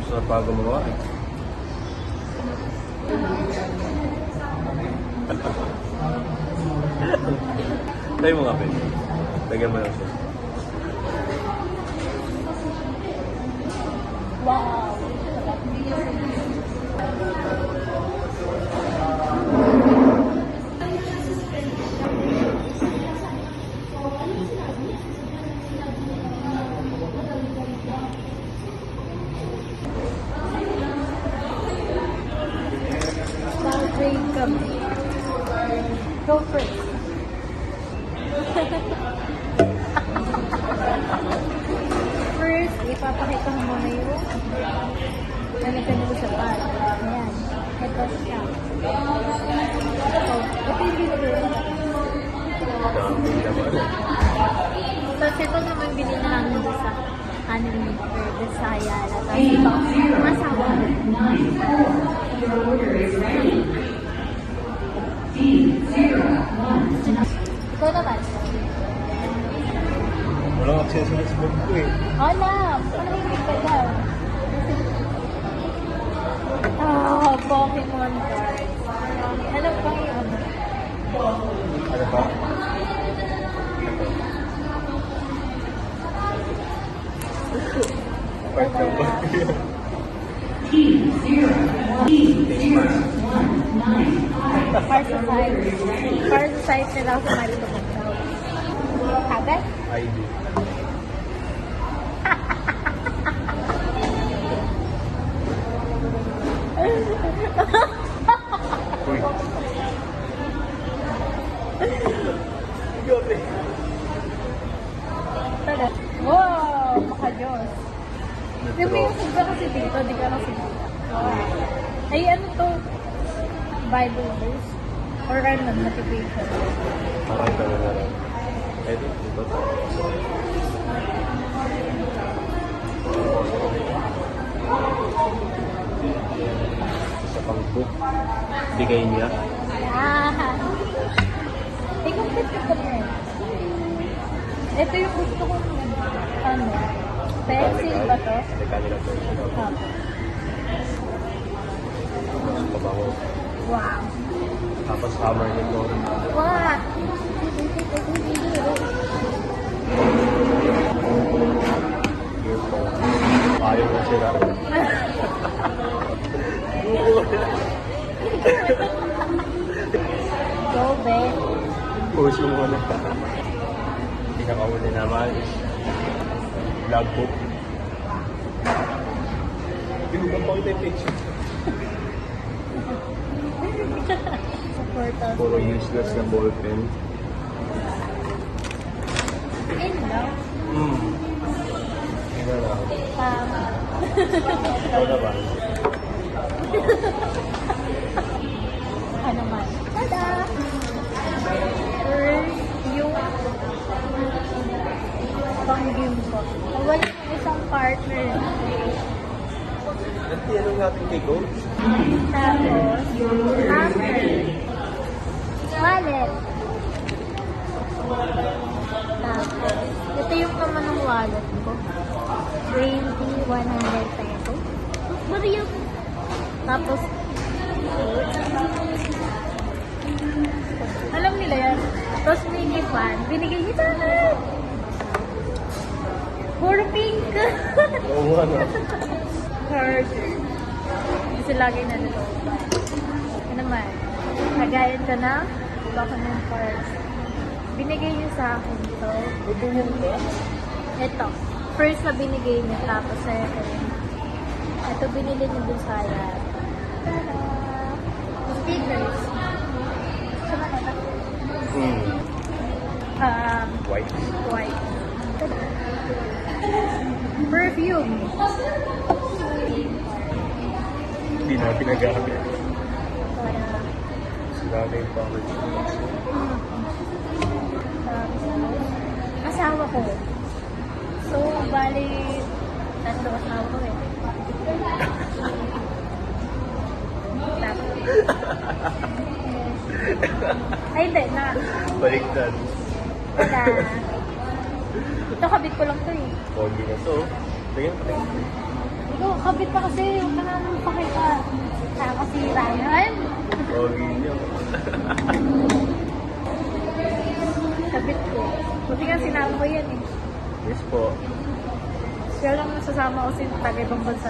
Sarap pa gumawa eh. Tayo mo nga, Ben. Lagyan mo lang siya. Wow! Go first. First, ipapakita mo muna yung nalagyan sa pan. Ayan. Ito siya. Ito yung binili. Tapos ito naman binili namin doon sa meter, doon sa Ayala. Tapos ito, masawa. Ikaw naman. Walang access na sa book ko eh. Wala! Panahimik ka daw. Pokemon cards. Ano pa yun? Ano pa? Parasite na lang sa Marito Magdaw. Habet? I do. Uy. Gabi. Tada. Wow! Maka-Diyos. Di ba yung sigla kasi dito? Di ka kasi dito. Ay, ano to? Bible verse? Or ano, motivation? Parang gano'n na lang. Ito. Isa pang book. Bigay niya. I-complete ko na yun. Ito yung gusto kong ano, pencil ba to? Mechanical pencil. Tapos pabango. Wow. Tapos hammer nito. Wow! Earphone. Ayaw na sila. Go, Ben. Push mo muna. Pinakauli naman is logbook. Hindi mo bang pakita yung picture? Support us. Puro useless na ballpen. In daw. Hindi na lang. Tama. Ikaw naman. Ano man. Tada! First, yung pang-game ko. Wala yung isang partner. At tinanong natin kay Coach. Tapos, hammer. Wallet. Tapos, ito yung naman ng wallet ko. 100 pesos. But yung... Tapos, alam nila yan. Tapos mini fan, binigay niya sa akin. Puro pink. Oo, ano? Card. Kasi lagi na nito. Ano naman, nagayan ka na, baka ng cards. Binigay niya sa akin to. Ito yun ba? Ito. First na binigay niya, tapos second. Ito binili niya dun sa Ayala. Tada! Stickers. Saan na ito? White. White. Perfume. Hindi na pinagamit. Para... Sila na yung package. Asawa ko. So, bali, tatlo asawa ko eh. Tapos. Ay, hindi, na. Baliktad. Ito, kabit ko lang to eh. Pogi na to. Tingnan pa rin. Ikaw, kabit pa kasi. Huwag ka na nang pakita. Nakakasira yan. Pogi niyo. Kabit ko. Buti nga sinama ko yan eh. Yes po. Kaya lang nasasama ko si taga-ibang bansa.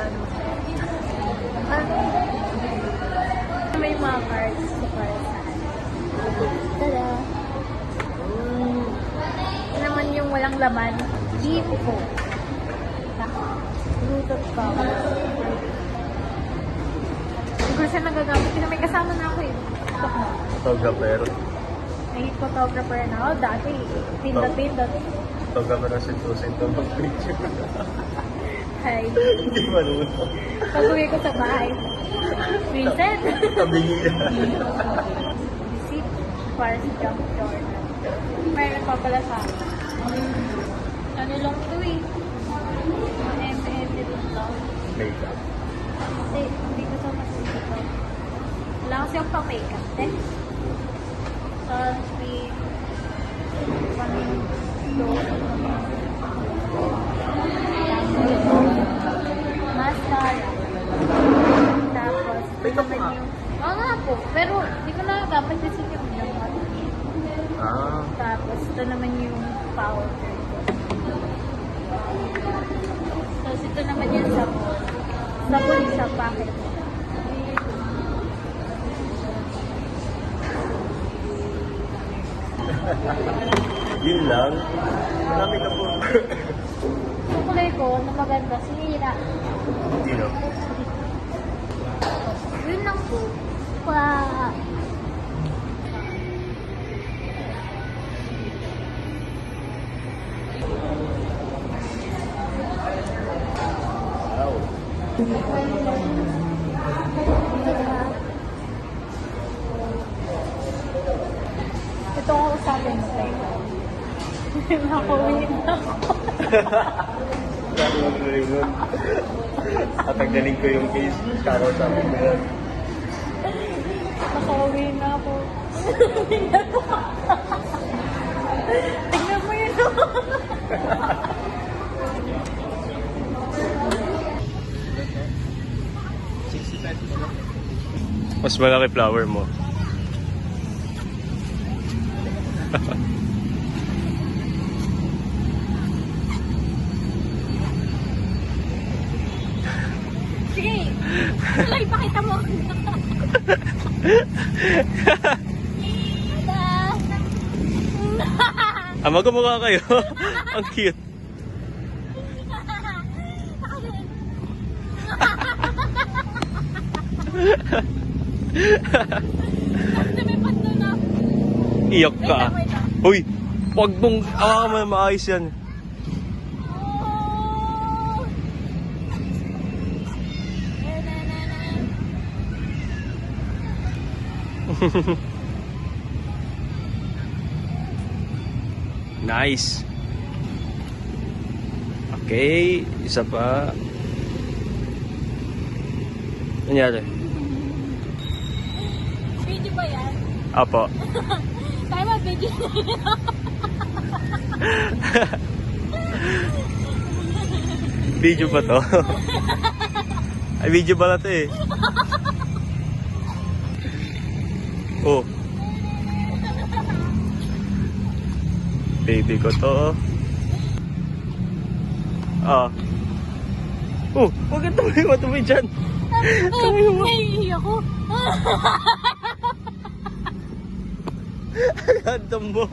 May mga cards sa cards. Tada! Ito naman yung walang laman. Beef ko. Bluetooth pa. Siguro siya nagagamit. Kasi may kasama na ako eh. Tok na. Photographer. Naging photographer na ako. Dati, pindot-pindot. Photographer na si Susan ito mag-picture. Hi. Hindi marunong. Pag-uwi ko sa bahay. Vincent! Tabingi na. Visit para sa jump Jordan. Mayroon pa pala sa akin. Ano lang ito eh. M-edit lang. Makeup. Hindi ko sa masito. Wala kasi yung pa-makeup. Sunscreen. Mascara. Tapos, ito naman yung... Oo nga po. Pero, hindi ko nagagamit kasi yung lamat. Tapos, ito naman yung powder. Tapos, ito naman yung sabon. Sabon sa packet. Yun lang. Marami ka po. Yung kulay ko, na maganda, sinira. Sino? Yun lang po. Pa... Wow. Ito ako sa akin sa ito. Nakawin ako. Sabi mo rin nun. At nagdaling ko yung case. Karo sabi mo yan. Nakawin na ako. Tignan mo yun. Mas malaki flower mo. Sige. Wala, ipakita mo. Magkamukha kayo. Ang cute. Iyak ka. Uy! Huwag mong awa mo maayos yan. Nice. Okay, isa pa. Nangyari? Video ba yan? Apo. Tayo mag-video. Video ba to? Ay, video pala to eh. Oh. Baby ko to. Ah. Oh, huwag kang tuloy dyan. Tuloy mo. Ay, ako. Gandam mo.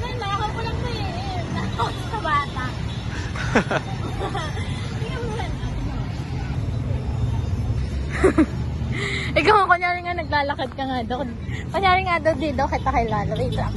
Nalakaw ko lang na eh. Nalakaw sa bata. Ikaw, kunyari nga naglalakad ka nga doon. Kunyari nga doon dito, kita kay Lalo. Wait lang.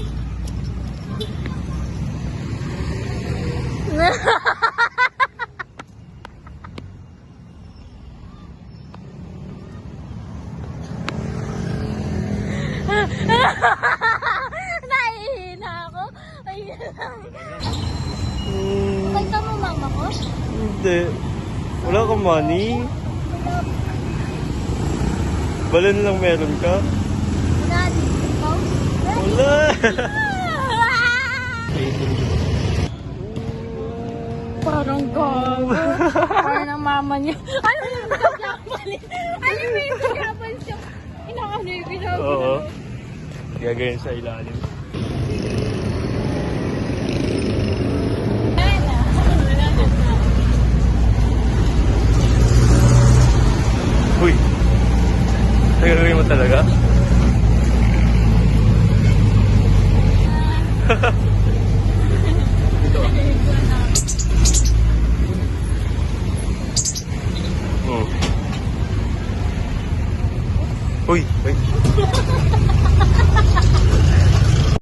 Nahihina ako. Ayun lang. Kita mo mama ko? Hindi. Wala kang money. Balon lang meron ka? Wala, dito. Wala. Parang gago. Parang ang mama niya. Ano yung pagkakamali? Ano yung pagkakamali siya? Inakano yung pagkakamali? Oo. Gagawin sa ilalim. Uy! Nagagawin mo talaga? Oh. Uy! Wait!